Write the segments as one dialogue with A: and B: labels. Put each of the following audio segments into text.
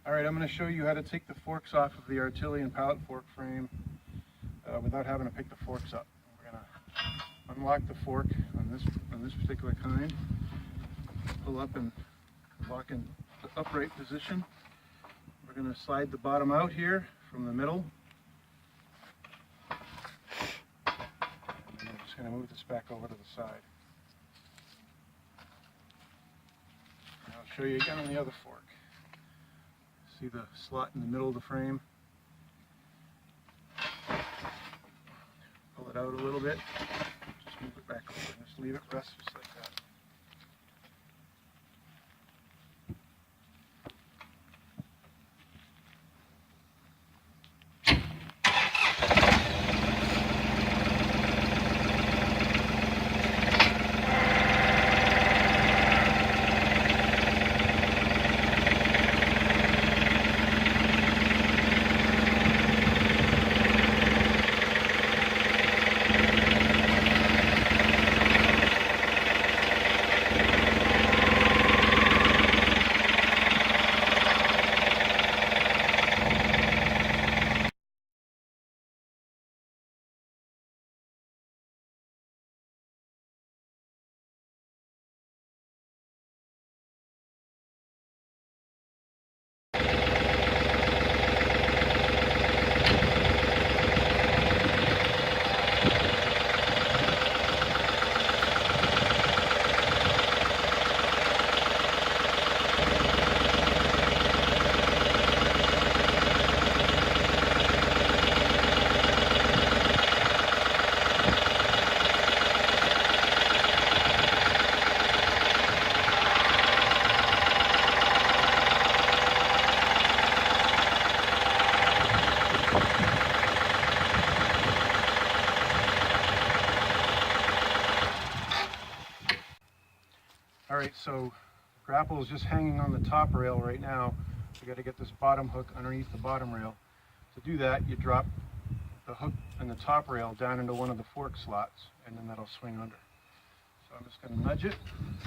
A: Alright, I'm going to show you how to take the forks off of the Artillian pallet fork frame without having to pick the forks up. We're going to unlock the fork on this particular kind, pull up and lock in the upright position. We're going to slide the bottom out here from the middle. And then I'm just going to move this back over to the side. And I'll show you again on the other fork. See the slot in the middle of the frame? Pull it out a little bit, just move it back over, and just leave it rest just like that. Alright, so grapple is just hanging on the top rail right now. We got to get this bottom hook underneath the bottom rail. To do that, you drop the hook and the top rail down into one of the fork slots, and then that'll swing under. So I'm just going to nudge it,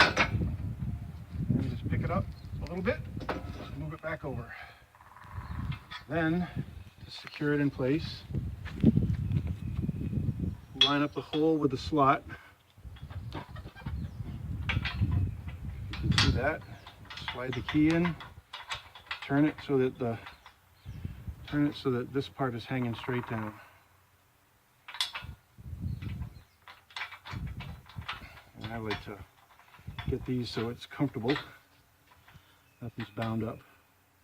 A: and just pick it up a little bit, and move it back over. Then, to secure it in place, line up the hole with the slot. Do that, slide the key in, turn it so that this part is hanging straight down. And I like to get these so it's comfortable, nothing's bound up,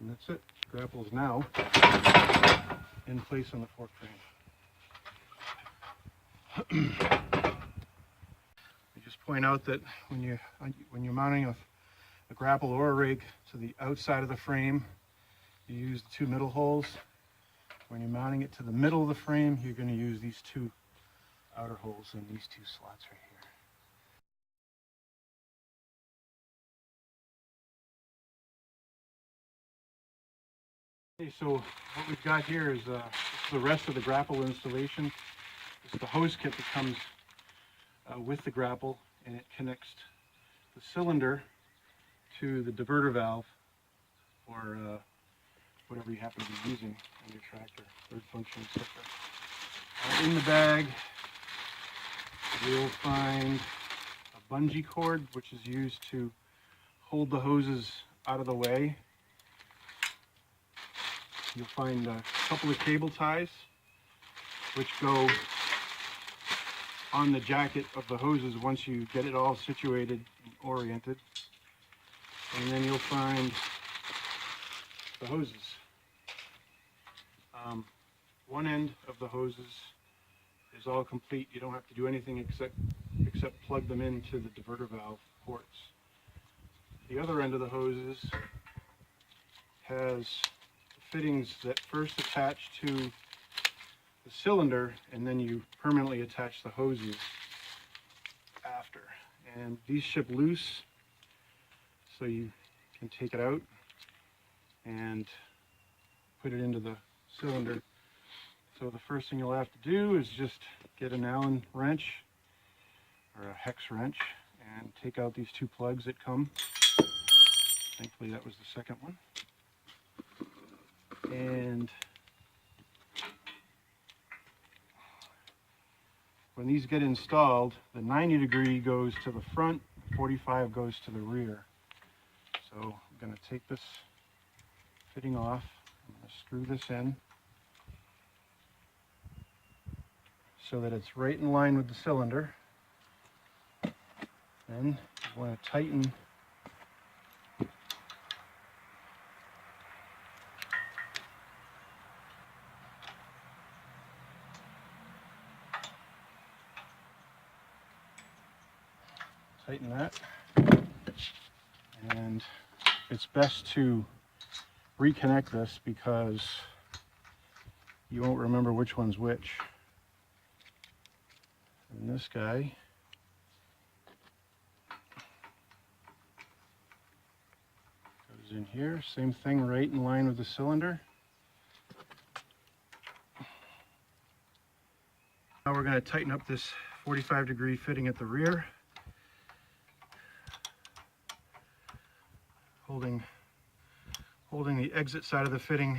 A: and that's it. Grapple is now in place on the fork frame. I just point out that when you're mounting a grapple or a rig to the outside of the frame, you use the two middle holes. When you're mounting it to the middle of the frame, you're going to use these two outer holes in these two slots right here. Okay, so what we've got here is the rest of the grapple installation. It's the hose kit that comes with the grapple, and it connects the cylinder to the diverter valve, or whatever you happen to be using on your tractor, third function, etc. In the bag, you'll find a bungee cord, which is used to hold the hoses out of the way. You'll find a couple of cable ties, which go on the jacket of the hoses once you get it all situated and oriented. And then you'll find the hoses. One end of the hoses is all complete. You don't have to do anything except plug them into the diverter valve ports. The other end of the hoses has fittings that first attach to the cylinder, and then you permanently attach the hoses after. And these ship loose, so you can take it out and put it into the cylinder. So the first thing you'll have to do is just get an Allen wrench or a hex wrench and take out these two plugs that come. Thankfully that was the second one. And when these get installed, the 90-degree goes to the front, 45 goes to the rear. So I'm going to take this fitting off. I'm going to screw this in so that it's right in line with the cylinder. Then you want to tighten that, and it's best to reconnect this because you won't remember which one's which. And this guy goes in here, same thing, right in line with the cylinder. Now we're going to tighten up this 45-degree fitting at the rear. Holding the exit side of the fitting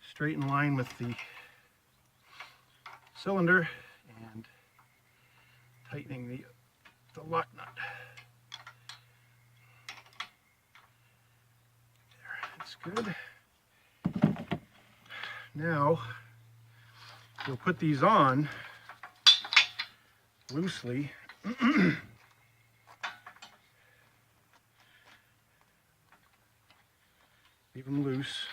A: straight in line with the cylinder and tightening the lock nut. There, that's good. Now you'll put these on loosely. Leave them loose,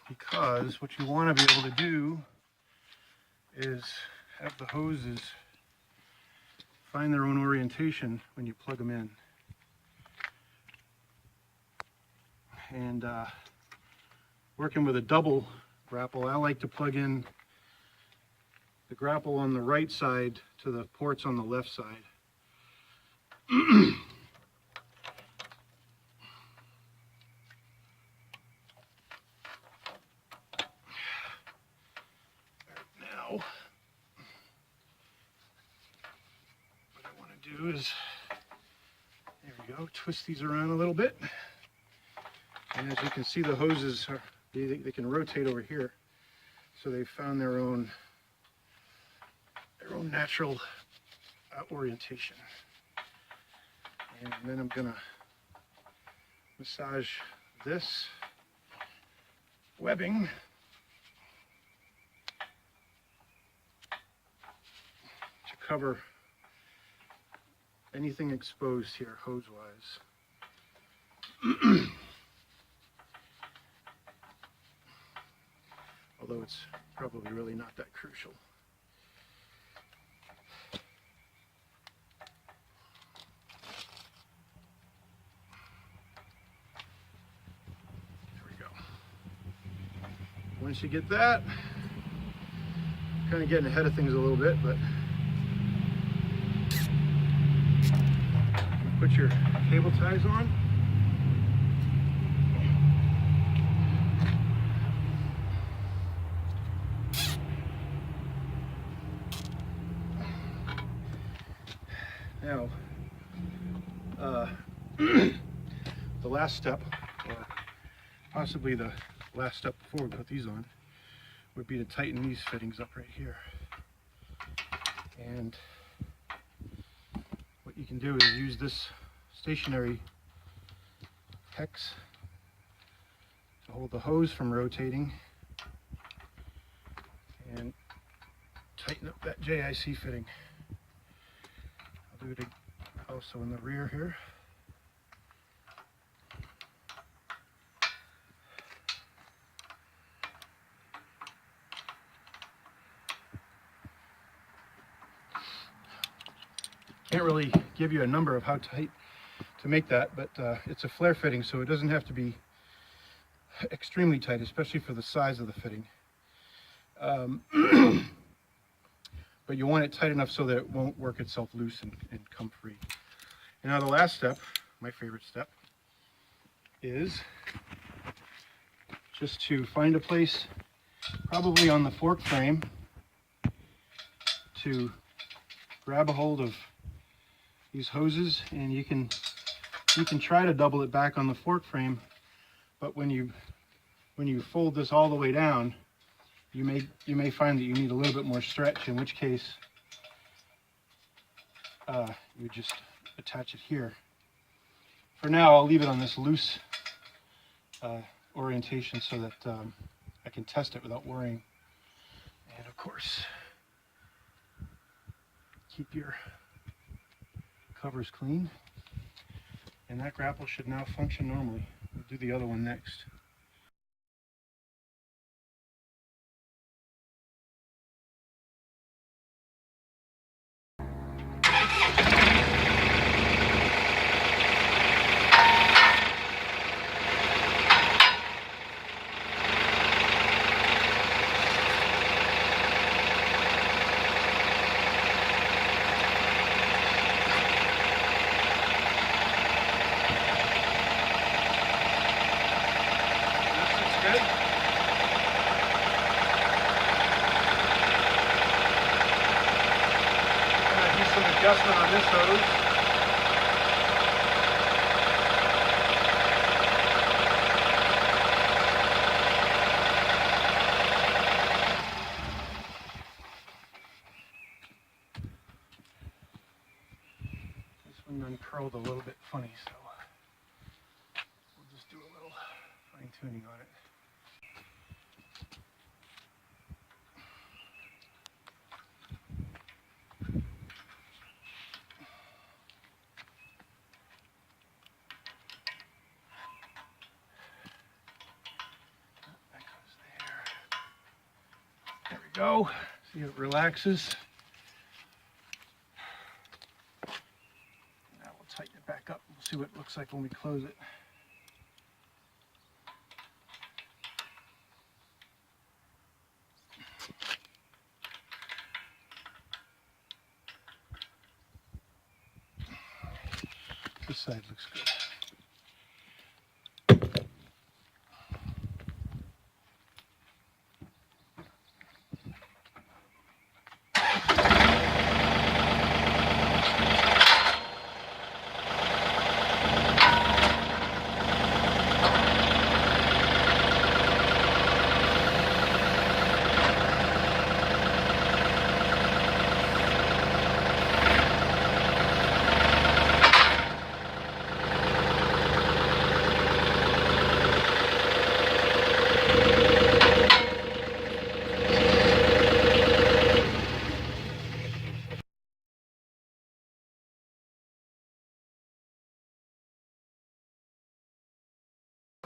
A: because what you want to be able to do is have the hoses find their own orientation when you plug them in. And working with a double grapple, I like to plug in the grapple on the right side to the ports on the left side. What I want to do is, there we go, twist these around a little bit. And as you can see, the hoses are, they can rotate over here. So they've found their own natural orientation. And then I'm going to massage this webbing to cover anything exposed here hose-wise. Although it's probably really not that crucial. There we go. Once you get that, kind of getting ahead of things a little bit, but put your cable ties on. Now, the last step, or possibly the last step before we put these on, would be to tighten these fittings up right here. And what you can do is use this stationary hex to hold the hose from rotating and tighten up that JIC fitting. I'll do it also in the rear here. Can't really give you a number of how tight to make that, but it's a flare fitting, so it doesn't have to be extremely tight, especially for the size of the fitting. But you want it tight enough so that it won't work itself loose and come free. And now the last step, my favorite step, is just to find a place, probably on the fork frame, to grab a hold of these hoses, and you can You can try to double it back on the fork frame, but when you fold this all the way down, you may find that you need a little bit more stretch, in which case you just attach it here. For now, I'll leave it on this loose orientation so that I can test it without worrying. And of course, keep your covers clean. And that grapple should now function normally. We'll do the other one next. Adjustment on this hose. This one uncurled a little bit funny, so we'll just do a little fine tuning on it. Go. See how it relaxes. Now we'll tighten it back up. We'll see what it looks like when we close it. This side looks good.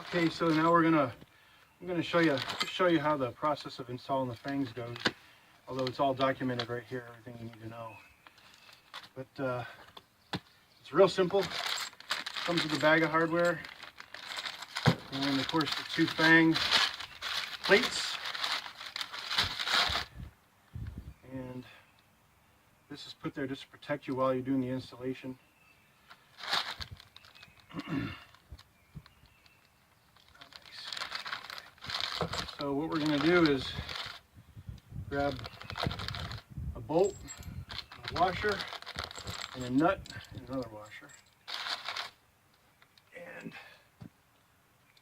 A: Okay, so now I'm gonna show you how the process of installing the fangs goes. Although it's all documented right here, everything you need to know. But it's real simple. Comes with a bag of hardware, and of course the 2 Fang plates. And this is put there just to protect you while you're doing the installation. So what we're going to do is grab a bolt, a washer, and a nut, and another washer. And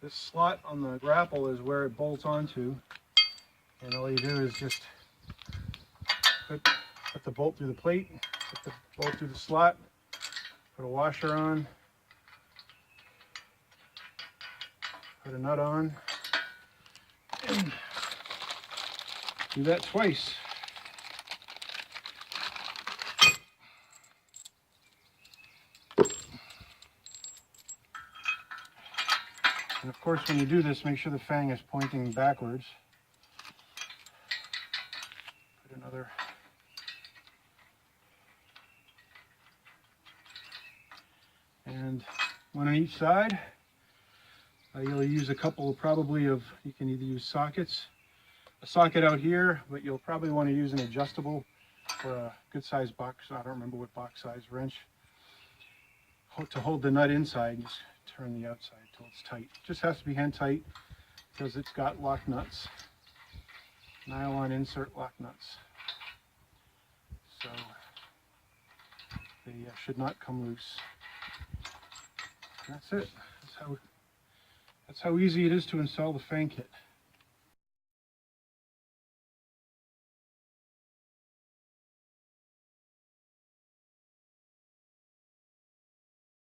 A: this slot on the grapple is where it bolts onto. And all you do is just put the bolt through the plate, put the bolt through the slot, put a washer on, put a nut on, and do that twice. And of course, when you do this, make sure the fang is pointing backwards. Put another and one on each side. You'll use a couple probably of, you can either use sockets, a socket out here, but you'll probably want to use an adjustable or a good sized box, I don't remember what box size, wrench, to hold the nut inside. Just turn the outside till it's tight. It just has to be hand tight because it's got lock nuts, nylon insert lock nuts. So they should not come loose. That's it. That's how easy it is to install the Fang kit.